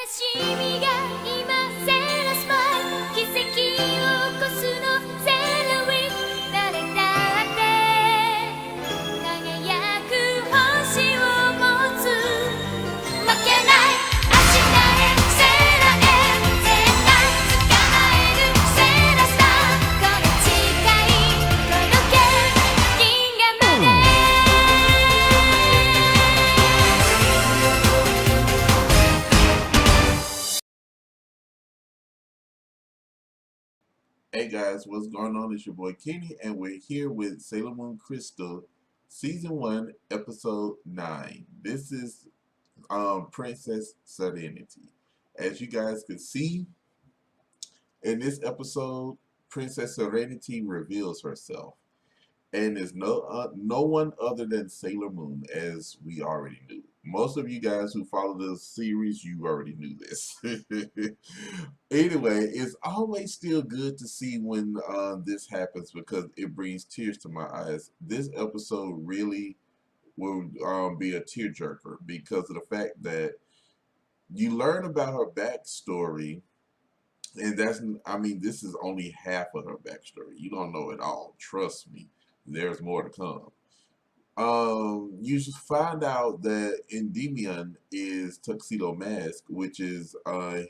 しみが今セーラスマイル奇跡を起こすのセーラリー誰だって輝く星を持つ負けない明日へセーラへ絶対捕まえるセーラスターこの誓い届け銀河までHey guys, what's going on? It's your boy Kenny, and we're here with Sailor Moon Crystal, Season 1, Episode 9. This is Princess Serenity. As you guys can see, in this episode, Princess Serenity reveals herself. And it's no one other than Sailor Moon, as we already knew. Most of you guys who follow the series, you already knew this. Anyway, it's always still good to see when this happens because it brings tears to my eyes. This episode really will be a tearjerker because of the fact that you learn about her backstory, and this is only half of her backstory. You don't know it all. Trust me, there's more to come. You should find out that Endymion is Tuxedo Mask, which is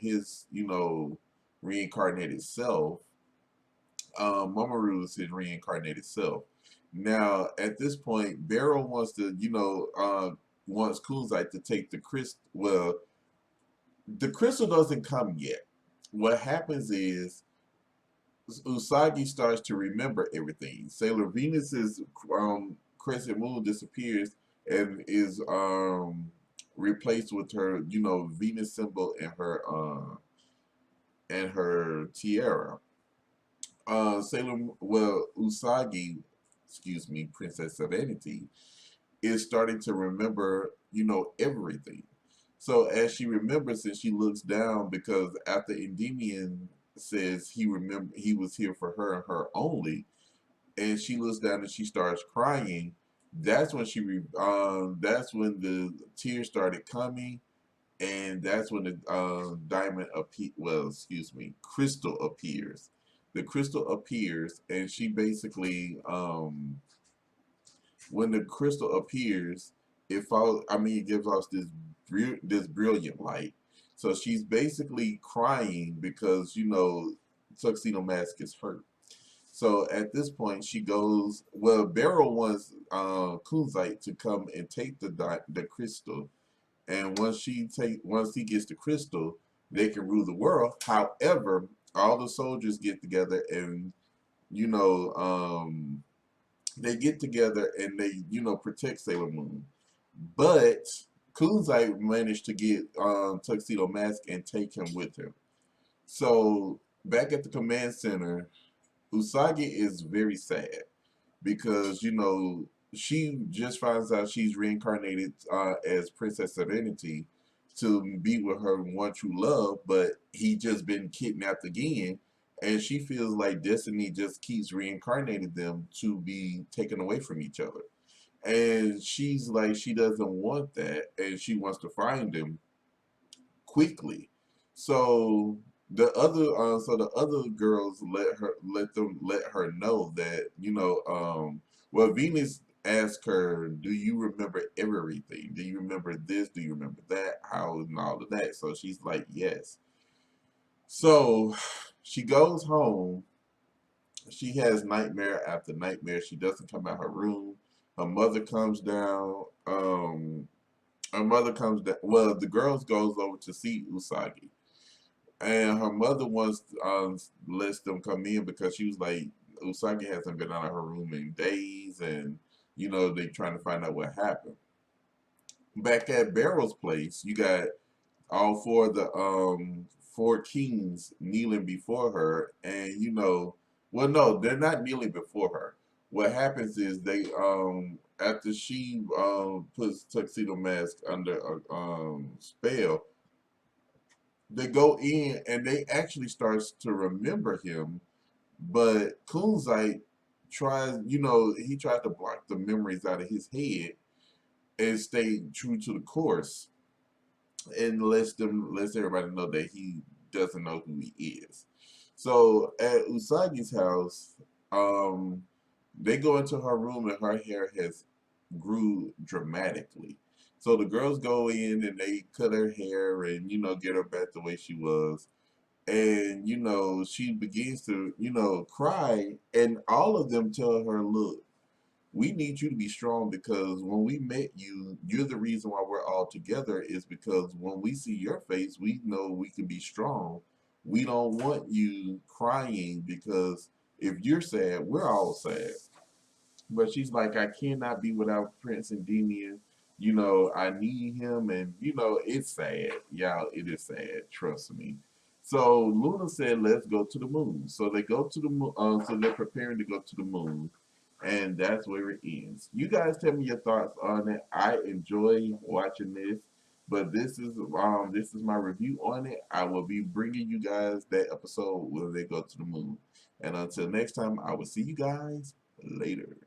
his, reincarnated self. Mamoru is his reincarnated self. Now, at this point, Beryl wants to, wants Kunzite to take the crystal. Well, the crystal doesn't come yet. What happens is Usagi starts to remember everything. Sailor Venus's crescent moon disappears and is replaced with her, Venus symbol and her tiara. Usagi, excuse me, Princess Serenity, is starting to remember, everything. So as she remembers and she looks down, because after Endymion says he was here for her and her only, and she looks down and she starts crying. That's when that's when the tears started coming, and that's when the crystal appears. The crystal appears, and she basically, when the crystal appears, it gives off this brilliant light. So she's basically crying because Tuxedo Mask is hurt. So at this point, she goes. Well, Beryl wants Kunzite to come and take the crystal, and once he gets the crystal, they can rule the world. However, all the soldiers get together, and you know, they get together and they protect Sailor Moon. But Kunzite managed to get Tuxedo Mask and take him with him. So back at the command center, Usagi is very sad because she just finds out she's reincarnated as Princess Serenity to be with her one true love, but he just been kidnapped again, and she feels like destiny just keeps reincarnating them to be taken away from each other. And she's like, she doesn't want that, and she wants to find him quickly. So the other girls let her know that Venus asked her, "Do you remember everything? Do you remember this? Do you remember that? How and all of that?" So she's like, "Yes." So she goes home. She has nightmare after nightmare. She doesn't come out her room. Her mother comes down. Her mother comes down. Well, the girls goes over to see Usagi, and her mother wants lets them come in because she was like, Usagi hasn't been out of her room in days, and they trying to find out what happened. Back at Barrel's place, you got all four of the four kings kneeling before her, and well, no, they're not kneeling before her. What happens is they after she puts Tuxedo Mask under a spell, they go in and they actually starts to remember him, but Kunzite tries, he tries to block the memories out of his head and stay true to the course. and lets everybody know that he doesn't know who he is. So at Usagi's house, um, they go into her room and her hair has grew dramatically. So the girls go in and they cut her hair and get her back the way she was. And she begins to cry, and all of them tell her, "Look, we need you to be strong because when we met you, you're the reason why we're all together is because when we see your face, we know we can be strong. We don't want you crying because if you're sad, we're all sad." But she's like, I cannot be without Prince and Endymion. I need him, and it's sad. Y'all, it is sad. Trust me. So Luna said, "Let's go to the moon." So they go to the moon. So they're preparing to go to the moon, and that's where it ends. You guys tell me your thoughts on it. I enjoy watching this, but this is my review on it. I will be bringing you guys that episode where they go to the moon. And until next time, I will see you guys later.